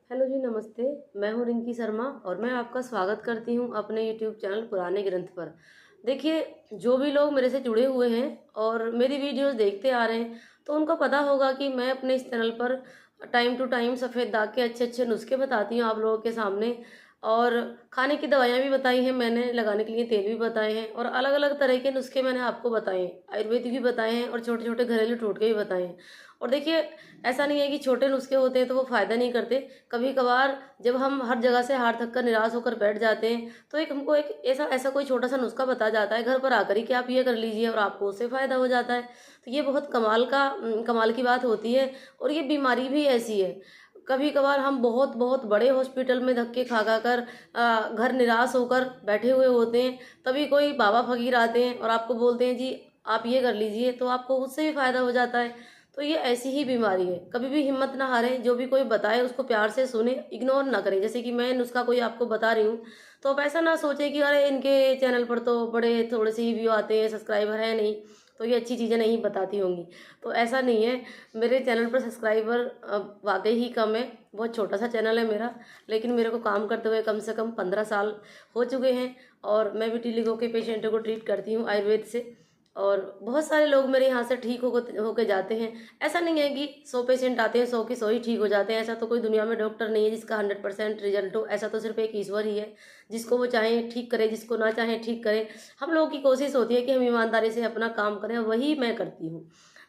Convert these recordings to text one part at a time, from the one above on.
Hello जी, नमस्ते। मैं हूँ रिंकी शर्मा और मैं आपका स्वागत करती हूँ अपने यूट्यूब चैनल पुराने ग्रंथ पर। देखिए, जो भी लोग मेरे से जुड़े हुए हैं और मेरी वीडियोस देखते आ रहे हैं, तो उनको पता होगा कि मैं अपने इस चैनल पर टाइम टू टाइम सफ़ेद दाग के अच्छे अच्छे नुस्खे बताती हूँ आप लोगों के सामने। और खाने की दवाइयाँ भी बताई हैं मैंने, लगाने के लिए तेल भी बताए हैं और अलग अलग तरह के नुस्खे मैंने आपको बताए हैं, आयुर्वेदिक भी बताए हैं और छोटे छोटे घरेलू टोटके भी बताए हैं। और देखिए, ऐसा नहीं है कि छोटे नुस्खे होते हैं तो वो फ़ायदा नहीं करते। कभी कभार जब हम हर जगह से हार थक कर निराश होकर बैठ जाते हैं, तो एक हमको एक ऐसा ऐसा कोई छोटा सा नुस्खा बता जाता है घर पर आकर ही कि आप ये कर लीजिए और आपको उससे फ़ायदा हो जाता है। तो ये बहुत कमाल की बात होती है। और ये बीमारी भी ऐसी है, कभी कभार हम बहुत बहुत बड़े हॉस्पिटल में धक्के खा खा कर घर निराश होकर बैठे हुए होते हैं, तभी कोई बाबा फकीर आते हैं और आपको बोलते हैं जी आप ये कर लीजिए, तो आपको उससे भी फ़ायदा हो जाता है। तो ये ऐसी ही बीमारी है, कभी भी हिम्मत ना हारें, जो भी कोई बताए उसको प्यार से सुने, इग्नोर ना करें। जैसे कि मैं नुस्खा कोई आपको बता रही हूँ, तो आप ऐसा ना सोचें कि अरे इनके चैनल पर तो बड़े थोड़े से ही व्यू आते हैं, सब्सक्राइबर है नहीं, तो ये अच्छी चीज़ें नहीं बताती होंगी। तो ऐसा नहीं है, मेरे चैनल पर सब्सक्राइबर वाकई ही कम है, बहुत छोटा सा चैनल है मेरा। लेकिन मेरे को काम करते हुए कम से कम 15 साल हो चुके हैं और मैं विटिलिगो के पेशेंटों को ट्रीट करती हूँ आयुर्वेद से। और बहुत सारे लोग मेरे यहाँ से ठीक होके जाते हैं। ऐसा नहीं है कि 100 पेशेंट आते हैं 100 के 100 ही ठीक हो जाते हैं, ऐसा तो कोई दुनिया में डॉक्टर नहीं है जिसका 100% रिजल्ट हो। ऐसा तो सिर्फ एक ईश्वर ही है, जिसको वो चाहें ठीक करे, जिसको ना चाहें ठीक करे। हम लोगों की कोशिश होती है कि हम ईमानदारी से अपना काम करें, वही मैं करती हूँ।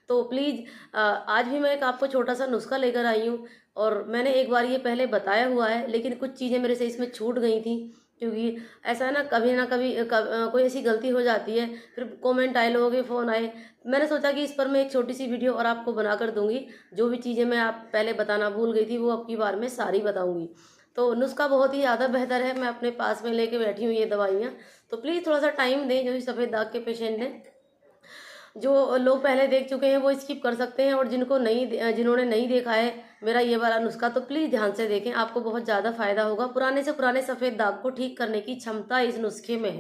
तो प्लीज़, आज भी मैं एक आपको छोटा सा नुस्खा लेकर आई हूँ। और मैंने एक बार ये पहले बताया हुआ है, लेकिन कुछ चीज़ें मेरे से इसमें छूट गई थी, क्योंकि ऐसा है ना कभी कोई ऐसी गलती हो जाती है, फिर कमेंट आए, लोगों के फ़ोन आए। मैंने सोचा कि इस पर मैं एक छोटी सी वीडियो और आपको बना कर दूंगी। जो भी चीज़ें मैं आप पहले बताना भूल गई थी वो अब की बार में सारी बताऊंगी। तो नुस्खा बहुत ही ज़्यादा बेहतर है, मैं अपने पास में लेके बैठी हूँ ये दवाइयाँ। तो प्लीज़ थोड़ा सा टाइम दें, जो भी सफ़ेद दाग के पेशेंट हैं, जो लोग पहले देख चुके हैं वो स्किप कर सकते हैं, और जिन्होंने नहीं देखा है मेरा ये वाला नुस्खा, तो प्लीज़ ध्यान से देखें, आपको बहुत ज़्यादा फायदा होगा। पुराने से पुराने सफ़ेद दाग को ठीक करने की क्षमता इस नुस्खे में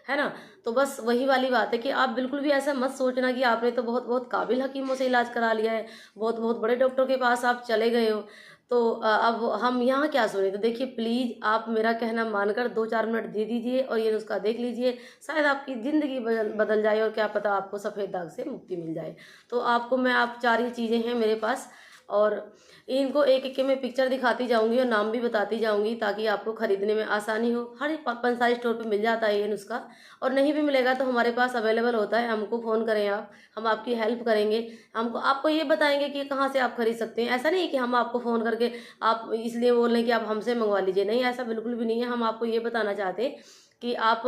है ना। तो बस वही वाली बात है कि आप बिल्कुल भी ऐसा मत सोचना कि आपने तो बहुत बहुत काबिल हकीमों से इलाज करा लिया है, बहुत बहुत बड़े डॉक्टर के पास आप चले गए हो, तो अब हम यहाँ क्या सुने। तो देखिए, प्लीज़ आप मेरा कहना मानकर 2-4 मिनट दे दीजिए और ये नुस्खा देख लीजिए, शायद आपकी ज़िंदगी बदल बदल जाए और क्या पता आपको सफ़ेद दाग से मुक्ति मिल जाए। तो आपको मैं आप 4 ही चीज़ें हैं मेरे पास, और इनको एक एक के मैं पिक्चर दिखाती जाऊंगी और नाम भी बताती जाऊंगी, ताकि आपको खरीदने में आसानी हो। हर एक पंसारी स्टोर पे मिल जाता है ये नुस्खा, और नहीं भी मिलेगा तो हमारे पास अवेलेबल होता है। हमको फ़ोन करें आप, हम आपकी हेल्प करेंगे। हमको आपको ये बताएंगे कि कहाँ से आप खरीद सकते हैं। ऐसा नहीं कि हम आपको फ़ोन करके आप इसलिए बोल रहे हैं कि आप हमसे मंगवा लीजिए, नहीं, ऐसा बिल्कुल भी नहीं है। हम आपको ये बताना चाहते हैं कि आप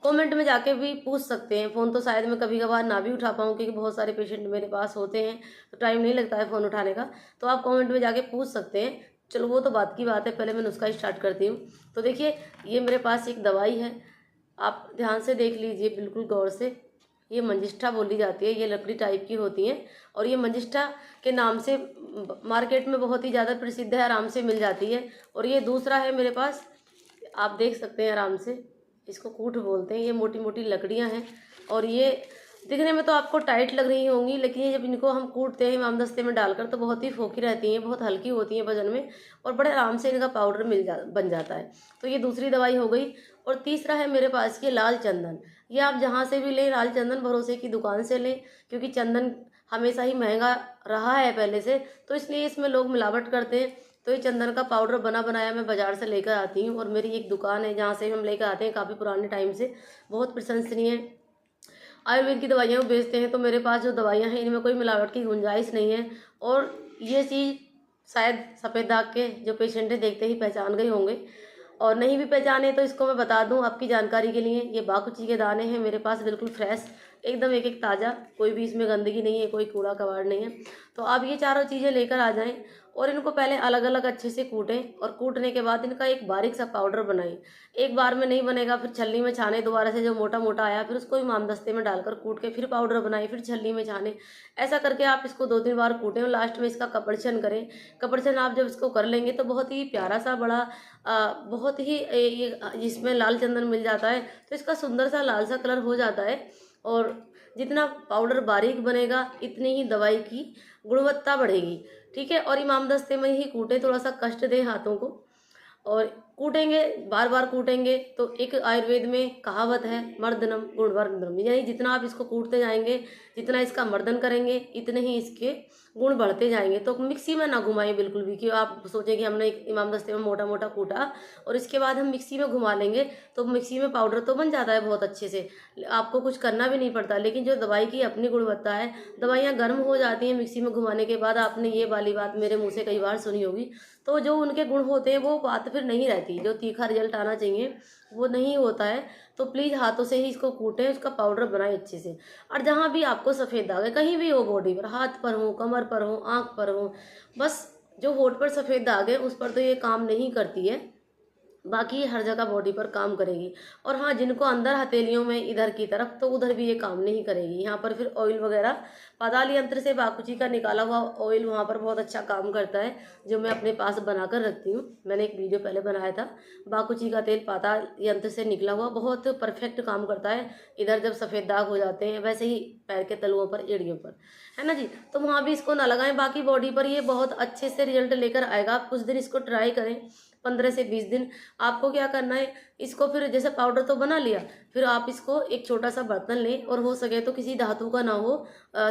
कमेंट में जाके भी पूछ सकते हैं। फ़ोन तो शायद मैं कभी कभार ना भी उठा पाऊँ, क्योंकि बहुत सारे पेशेंट मेरे पास होते हैं, तो टाइम नहीं लगता है फ़ोन उठाने का। तो आप कमेंट में जाके पूछ सकते हैं। चलो वो तो बात की बात है, पहले मैं नुस्खा स्टार्ट करती हूँ। तो देखिए, ये मेरे पास एक दवाई है, आप ध्यान से देख लीजिए, बिल्कुल गौर से। ये मंजिष्ठा बोली जाती है, ये लकड़ी टाइप की होती है, और ये मंजिष्ठा के नाम से मार्केट में बहुत ही ज़्यादा प्रसिद्ध है, आराम से मिल जाती है। और ये दूसरा है मेरे पास, आप देख सकते हैं आराम से, इसको कूट बोलते हैं। ये मोटी मोटी लकड़ियां हैं, और ये दिखने में तो आपको टाइट लग रही होंगी, लेकिन ये जब इनको हम कूटते हैं इमामदस्ते में डालकर, तो बहुत ही फोकी रहती हैं, बहुत हल्की होती हैं वजन में, और बड़े आराम से इनका पाउडर बन जाता है। तो ये दूसरी दवाई हो गई। और तीसरा है मेरे पास ये लाल चंदन। ये आप जहाँ से भी लें, लाल चंदन भरोसे की दुकान से लें, क्योंकि चंदन हमेशा ही महंगा रहा है पहले से, तो इसलिए इसमें लोग मिलावट करते हैं। तो ये चंदन का पाउडर बना बनाया मैं बाजार से लेकर आती हूँ, और मेरी एक दुकान है जहाँ से हम लेकर आते हैं, काफ़ी पुराने टाइम से, बहुत प्रशंसनीय आयुर्वेद की दवाइयाँ वो बेचते हैं। तो मेरे पास जो दवाइयाँ हैं इनमें कोई मिलावट की गुंजाइश नहीं है। और ये चीज़ शायद सफ़ेद दाग के जो पेशेंट है देखते ही पहचान गए होंगे, और नहीं भी पहचाने तो इसको मैं बता दूं आपकी जानकारी के लिए, ये बाकुची के दाने हैं मेरे पास, बिल्कुल फ्रेश, एकदम एक एक ताज़ा, कोई भी इसमें गंदगी नहीं है, कोई कूड़ा कबाड़ नहीं है। तो आप ये चारों चीज़ें लेकर आ जाएं, और इनको पहले अलग अलग अच्छे से कूटें, और कूटने के बाद इनका एक बारीक सा पाउडर बनाएं। एक बार में नहीं बनेगा, फिर छलनी में छाने, दोबारा से जो मोटा मोटा आया फिर उसको इमामदस्ते में डालकर कूट के फिर पाउडर बनाएं, फिर छलनी में छाने। ऐसा करके आप इसको 2-3 बार कूटें, और लास्ट में इसका कपड़छन करें। कपड़छन आप जब इसको कर लेंगे तो बहुत ही प्यारा सा बड़ा बहुत ही ये जिसमें लाल चंदन मिल जाता है, तो इसका सुंदर सा लाल सा कलर हो जाता है। और जितना पाउडर बारीक बनेगा इतनी ही दवाई की गुणवत्ता बढ़ेगी। ठीक है, और इमाम दस्ते में ही कूटें, थोड़ा सा कष्ट दें हाथों को और कूटेंगे, बार बार कूटेंगे। तो एक आयुर्वेद में कहावत है, मर्दनम गुणवर्धनम, यानी जितना आप इसको कूटते जाएंगे, जितना इसका मर्दन करेंगे, इतने ही इसके गुण बढ़ते जाएंगे। तो मिक्सी में ना घुमाएं बिल्कुल भी, कि आप सोचें कि हमने एक इमाम दस्ते में मोटा मोटा कूटा और इसके बाद हम मिक्सी में घुमा लेंगे तो मिक्सी में पाउडर तो बन जाता है बहुत अच्छे से, आपको कुछ करना भी नहीं पड़ता। लेकिन जो दवाई की अपनी गुणवत्ता है, दवाइयाँ गर्म हो जाती हैं मिक्सी में घुमाने के बाद, आपने ये वाली बात मेरे मुँह से कई बार सुनी होगी। तो जो उनके गुण होते हैं वो बात फिर नहीं रहती, जो तीखा रिजल्ट आना चाहिए वो नहीं होता है। तो प्लीज़ हाथों से ही इसको कूटें, उसका पाउडर बनाएं अच्छे से। और जहाँ भी आपको सफ़ेद दाग है, कहीं भी हो बॉडी पर, हाथ पर हो, कमर पर हो, आँख पर हो, बस जो होठ पर सफ़ेद दाग है उस पर तो ये काम नहीं करती है, बाकी हर जगह बॉडी पर काम करेगी। और हाँ, जिनको अंदर हथेलियों में इधर की तरफ, तो उधर भी ये काम नहीं करेगी। यहाँ पर फिर ऑयल वगैरह, पाताल यंत्र से बाकुची का निकाला हुआ ऑयल वहाँ पर बहुत अच्छा काम करता है, जो मैं अपने पास बनाकर रखती हूँ। मैंने एक वीडियो पहले बनाया था, बाकुची का तेल पाताल यंत्र से निकला हुआ, बहुत परफेक्ट काम करता है। इधर जब सफ़ेद दाग हो जाते हैं, वैसे ही पैर के तलुओं पर, एड़ियों पर, है ना जी, तो वहाँ भी इसको ना लगाएं। बाकी बॉडी पर ये बहुत अच्छे से रिजल्ट लेकर आएगा। आप कुछ दिन इसको ट्राई करें, 15 से 20 दिन। आपको क्या करना है, इसको फिर जैसे पाउडर तो बना लिया, फिर आप इसको एक छोटा सा बर्तन लें, और हो सके तो किसी धातु का ना हो,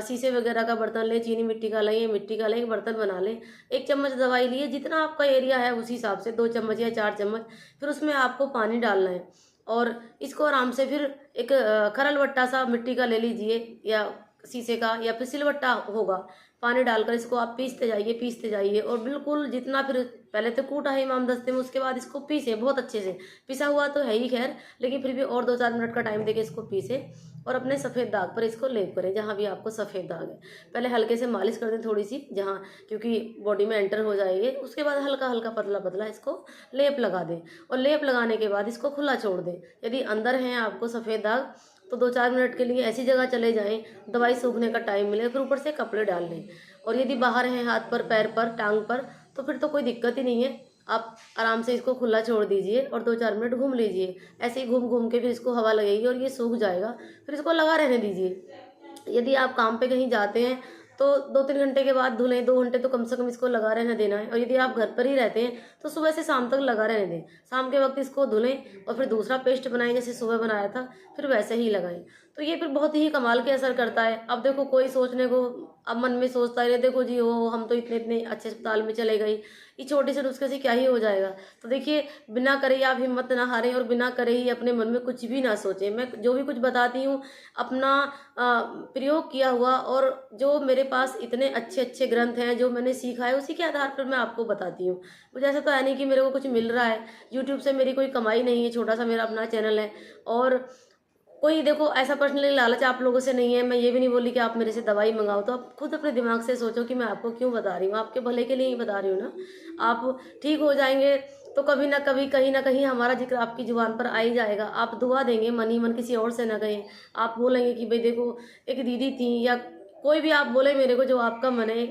शीशे वगैरह का बर्तन लें, चीनी मिट्टी का लें, मिट्टी का लें, एक बर्तन बना लें। 1 चम्मच दवाई लिए, जितना आपका एरिया है उस हिसाब से 2 चम्मच या 4 चम्मच, फिर उसमें आपको पानी डालना है। और इसको आराम से फिर एक खरलवट्टा सा मिट्टी का ले लीजिए, या शीशे का, या फिर सिलवट्टा होगा, पानी डालकर इसको आप पीसते जाइए। और बिल्कुल जितना, फिर पहले तो कूटा है इमाम दस्ते में, उसके बाद इसको पीसे बहुत अच्छे से। पिसा हुआ तो है ही खैर, लेकिन फिर भी और 2-4 मिनट का टाइम देके इसको पीसे और अपने सफ़ेद दाग पर इसको लेप करें, जहाँ भी आपको सफ़ेद दाग है। पहले हल्के से मालिश कर दें थोड़ी सी, जहाँ, क्योंकि बॉडी में एंटर हो जाएगी। उसके बाद हल्का हल्का पतला पतला इसको लेप लगा दें, और लेप लगाने के बाद इसको खुला छोड़ दें। यदि अंदर हैं आपको सफ़ेद दाग, तो 2-4 मिनट के लिए ऐसी जगह चले जाएं, दवाई सूखने का टाइम मिले, फिर ऊपर से कपड़े डाल लें। और यदि बाहर हैं हाथ पर, पैर पर, टांग पर, तो फिर तो कोई दिक्कत ही नहीं है, आप आराम से इसको खुला छोड़ दीजिए और 2-4 मिनट घूम लीजिए। ऐसे ही घूम घूम के फिर इसको हवा लगेगी और ये सूख जाएगा, फिर इसको लगा रहने दीजिए। यदि आप काम पे कहीं जाते हैं तो 2-3 घंटे के बाद धुलें, 2 घंटे तो कम से कम इसको लगा रहने देना है। और यदि आप घर पर ही रहते हैं तो सुबह से शाम तक लगा रहने दें, शाम के वक्त इसको धुलें और फिर दूसरा पेस्ट बनाएं, जैसे सुबह बनाया था, फिर वैसे ही लगाएं। तो ये फिर बहुत ही कमाल के असर करता है। अब देखो, कोई सोचने को अब मन में सोचता है, देखो जी हो, हम तो इतने इतने अच्छे अस्पताल में चले गए, ये छोटे से नुस्खे से क्या ही हो जाएगा। तो देखिए, बिना करे आप हिम्मत ना हारें, और बिना करे ही अपने मन में कुछ भी ना सोचें। मैं जो भी कुछ बताती हूँ, अपना प्रयोग किया हुआ, और जो मेरे पास इतने अच्छे अच्छे ग्रंथ हैं, जो मैंने सीखा है, उसी के आधार पर मैं आपको बताती हूँ। मुझे ऐसा तो है नहीं कि मेरे को कुछ मिल रहा है, यूट्यूब से मेरी कोई कमाई नहीं है, छोटा सा मेरा अपना चैनल है। और कोई, देखो, ऐसा पर्सनली लालच आप लोगों से नहीं है। मैं ये भी नहीं बोली कि आप मेरे से दवाई मंगाओ, तो आप खुद अपने दिमाग से सोचो कि मैं आपको क्यों बता रही हूँ, आपके भले के लिए ही बता रही हूँ ना। आप ठीक हो जाएंगे तो कभी ना कभी, कहीं ना कहीं हमारा जिक्र आपकी जुबान पर आ ही जाएगा। आप दुआ देंगे मन ही मन, किसी और से ना कहें। आप बोलेंगे कि भाई देखो, एक दीदी थी, या कोई भी आप बोले मेरे को जो आपका मन है,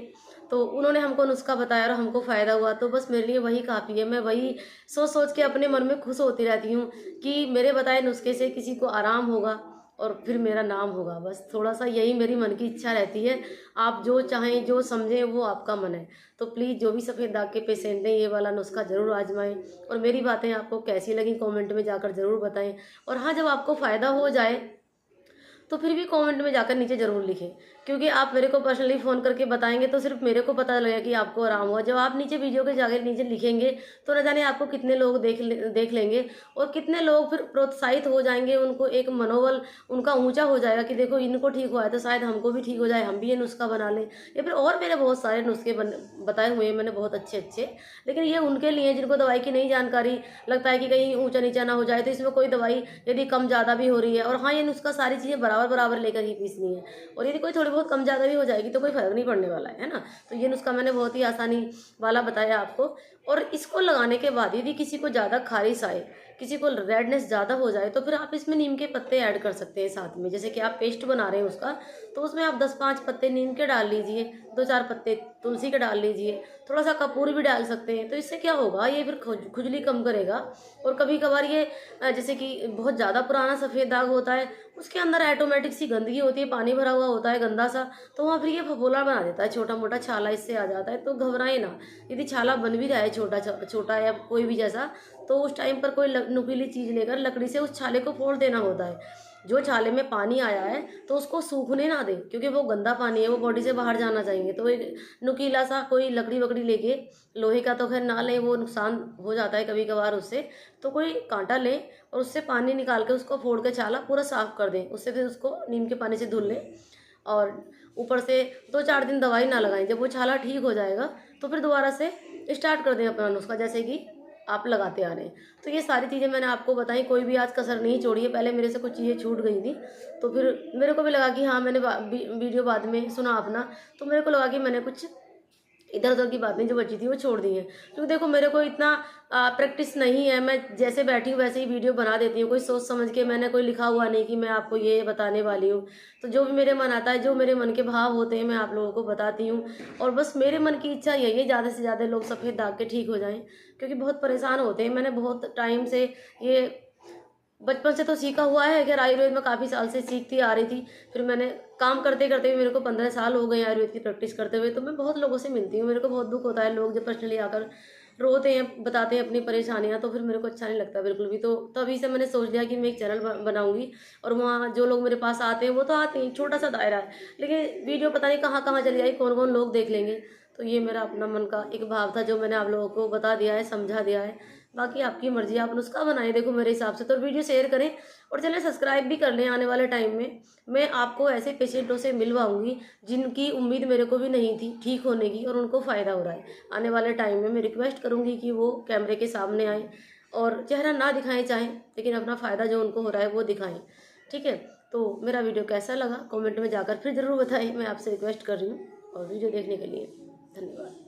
तो उन्होंने हमको नुस्खा बताया और हमको फ़ायदा हुआ, तो बस मेरे लिए वही काफ़ी है। मैं वही सोच सोच के अपने मन में खुश होती रहती हूँ कि मेरे बताए नुस्खे से किसी को आराम होगा और फिर मेरा नाम होगा। बस थोड़ा सा यही मेरी मन की इच्छा रहती है। आप जो चाहें, जो समझें, वो आपका मन है। तो प्लीज़, जो भी सफ़ेद दाग के पेशेंट हैं, ये वाला नुस्खा ज़रूर आजमाएं। और मेरी बातें आपको कैसी लगी, कमेंट में जाकर ज़रूर बताएं। और हाँ, जब आपको फ़ायदा हो जाए तो फिर भी कमेंट में जाकर नीचे ज़रूर लिखें, क्योंकि आप मेरे को पर्सनली फ़ोन करके बताएंगे तो सिर्फ मेरे को पता लगेगा कि आपको आराम हुआ। जब आप नीचे वीडियो के जाकर नीचे लिखेंगे तो न जाने आपको कितने लोग देख लेंगे, और कितने लोग फिर प्रोत्साहित हो जाएंगे, उनको एक मनोबल उनका ऊंचा हो जाएगा कि देखो, इनको ठीक हुआ है तो शायद हमको भी ठीक हो जाए, हम भी ये नुस्खा बना लें। या फिर और मेरे बहुत सारे नुस्खे बताए हुए हैं मैंने, बहुत अच्छे अच्छे। लेकिन ये उनके लिए जिनको दवाई की नहीं जानकारी, लगता है कि कहीं ऊंचा नीचा ना हो जाए, तो इसमें कोई दवाई यदि कम ज़्यादा भी हो रही है, और हाँ, ये नुस्खा सारी चीज़ें बराबर बराबर लेकर ही पीसनी है, और यदि कोई थोड़ी बहुत कम ज़्यादा भी हो जाएगी तो कोई फर्क नहीं पड़ने वाला है ना। तो ये नुस्खा मैंने बहुत ही आसानी वाला बताया आपको। और इसको लगाने के बाद यदि किसी को ज़्यादा खारिश आए, किसी को रेडनेस ज़्यादा हो जाए, तो फिर आप इसमें नीम के पत्ते ऐड कर सकते हैं साथ में। जैसे कि आप पेस्ट बना रहे हैं उसका, तो उसमें आप 10-5 पत्ते नीम के डाल लीजिए, 2-4 पत्ते तुलसी का डाल लीजिए, थोड़ा सा कपूर भी डाल सकते हैं। तो इससे क्या होगा, ये फिर खुजली कम करेगा। और कभी कभार ये जैसे कि बहुत ज़्यादा पुराना सफ़ेद दाग होता है, उसके अंदर ऑटोमेटिक सी गंदगी होती है, पानी भरा हुआ होता है गंदा सा, तो वहाँ फिर ये फफोला बना देता है, छोटा मोटा छाला इससे आ जाता है। तो घबराए ना, यदि छाला बन भी रहा है छोटा छोटा या कोई भी जैसा, तो उस टाइम पर कोई नुकीली चीज़ लेकर लकड़ी से उस छाले को फोड़ देना होता है। जो छाले में पानी आया है तो उसको सूखने ना दें, क्योंकि वो गंदा पानी है, वो बॉडी से बाहर जाना चाहिए। तो एक नुकीला सा कोई लकड़ी वकड़ी लेके, लोहे का तो खैर ना लें, वो नुकसान हो जाता है कभी कभार उससे, तो कोई कांटा लें और उससे पानी निकाल के उसको फोड़ के छाला पूरा साफ कर दें। उससे फिर उसको नीम के पानी से धुल लें और ऊपर से 2-4 दिन दवाई ना लगाएं। जब वो छाला ठीक हो जाएगा तो फिर दोबारा से स्टार्ट कर दें अपना नुस्खा, जैसे कि आप लगाते आ रहे हैं। तो ये सारी चीज़ें मैंने आपको बताई, कोई भी आज कसर नहीं छोड़ी है। पहले मेरे से कुछ चीज़ें छूट गई थी, तो फिर मेरे को भी लगा कि हाँ, मैंने वीडियो बाद में सुना अपना, तो मेरे को लगा कि मैंने कुछ इधर उधर की बातें जो बची थी वो छोड़ दी हैं। क्योंकि देखो मेरे को इतना प्रैक्टिस नहीं है, मैं जैसे बैठी हूँ वैसे ही वीडियो बना देती हूँ, कोई सोच समझ के मैंने कोई लिखा हुआ नहीं कि मैं आपको ये बताने वाली हूँ। तो जो भी मेरे मन आता है, जो मेरे मन के भाव होते हैं, मैं आप लोगों को बताती हूँ। और बस मेरे मन की इच्छा यही है, ज़्यादा से ज़्यादा लोग सफ़ेद दाग के ठीक हो जाएं, क्योंकि बहुत परेशान होते हैं। मैंने बहुत टाइम से ये बचपन से तो सीखा हुआ है, खैर आयुर्वेद में काफ़ी साल से सीखती आ रही थी। फिर मैंने काम करते करते भी, मेरे को 15 साल हो गए आयुर्वेद की प्रैक्टिस करते हुए, तो मैं बहुत लोगों से मिलती हूँ। मेरे को बहुत दुख होता है, लोग जब पर्सनली आकर रोते हैं, बताते हैं अपनी परेशानियाँ, तो फिर मेरे को अच्छा नहीं लगता बिल्कुल भी। तो तभी से मैंने सोच लिया कि मैं एक चैनल बनाऊंगी, और वहाँ जो लोग मेरे पास आते हैं वो तो आते हैं, छोटा सा दायरा है, लेकिन वीडियो पता नहीं कहाँ कहाँ चली जाए, कौन कौन लोग देख लेंगे। तो ये मेरा अपना मन का एक भाव था, जो मैंने आप लोगों को बता दिया है, समझा दिया है। बाकी आपकी मर्जी, आप नुस्खा बनाएं, देखो मेरे हिसाब से तो वीडियो शेयर करें और चैनल सब्सक्राइब भी कर लें। आने वाले टाइम में मैं आपको ऐसे पेशेंटों से मिलवाऊंगी जिनकी उम्मीद मेरे को भी नहीं थी ठीक होने की, और उनको फ़ायदा हो रहा है। आने वाले टाइम में मैं रिक्वेस्ट करूंगी कि वो कैमरे के सामने आएँ और चेहरा ना दिखाएं चाहें, लेकिन अपना फ़ायदा जो उनको हो रहा है वो दिखाएं। ठीक है, तो मेरा वीडियो कैसा लगा कमेंट में जाकर फिर ज़रूर बताएं, मैं आपसे रिक्वेस्ट कर रही हूँ। और वीडियो देखने के लिए धन्यवाद।